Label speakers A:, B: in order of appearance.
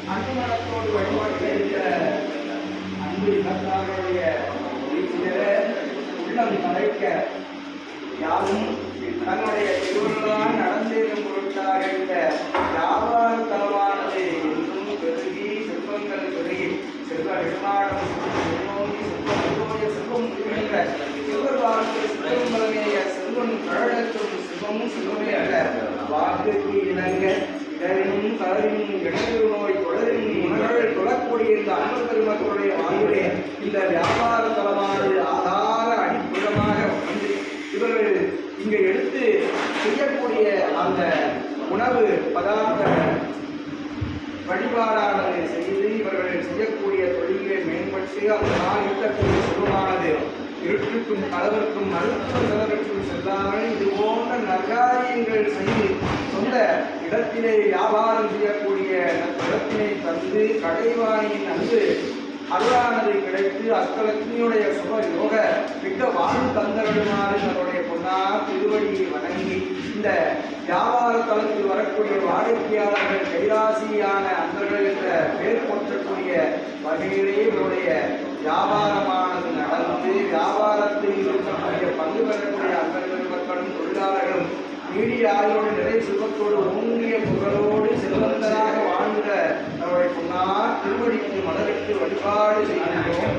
A: அன்புமனத்தோடு வழிபாடு அன்பு இனத்தாருடைய உள்ளம் மறைக்க யாரும் தன்னுடைய திருவள்ளுவரால் நடந்தேறும் பொருட்டாக இந்த வியாபார தளமானது என்றும் பெருகி செல்வங்கள் பெருகி செல்வ நிர்மாணம் செல்வம் செல்வம் என்ற சிறுவர் வாழ்க்கை செல்வம் பலமைய செல்வம் கழகத்தும் செல்வமும் செல்வமே அல்ல வாக்குக்கு இணங்க இடரினும் கலரினும் இடையூறு நோய் தொடரினும் உணர்கள் தொழக்கூடிய இந்த அன்பு பெருமக்களுடைய வாழ்வுடைய இந்த வியாபார தளமானது ஆதார அடிப்புறமாக வந்து இவர்கள் இங்கே எடுத்து செய்யக்கூடிய அந்த உணவு பதார்த்த வழிபாடானது செய்து இவர்கள் செய்யக்கூடிய தொழிலை மேம்பட்டு அதனால் இருக்கக்கூடிய செல்வமானது இருட்டுக்கும் கலவருக்கும் மருத்துவ செலவிற்கும் செல்லாமல் இது போன்ற நற்காரியங்கள் செய்து சொந்த இடத்திலே வியாபாரம் செய்யக்கூடிய இடத்தினை தந்து கடைவாணியின் அன்பு அருளானது கிடைத்து அஸ்தலக்னியுடைய சுப யோக மிக்க வாழ்வு தந்தருமாறு தன்னுடைய பொன்னார் திருவடியை வணங்கி இந்த வியாபார தளத்தில் வரக்கூடிய வாடிக்கையாளர்கள் கைராசியான அன்பர்கள் என்ற பேர் போற்றக்கூடிய வகையிலே இவருடைய வியாபாரமானது நடந்து வியாபாரத்தில் இருக்கக்கூடிய பங்கு பெறக்கூடிய அன்பர்கள் மக்களும் தொழிலாளர்களும் நீடிய ஆயுளோடு நிறை சுகத்தோடு ஓங்கிய புகழோடு செல்வந்தராக வாழ்ந்த அவருடைய பொன்னார் திருவடிக்கு மலருக்கு வழிபாடு செய்கின்றோம்.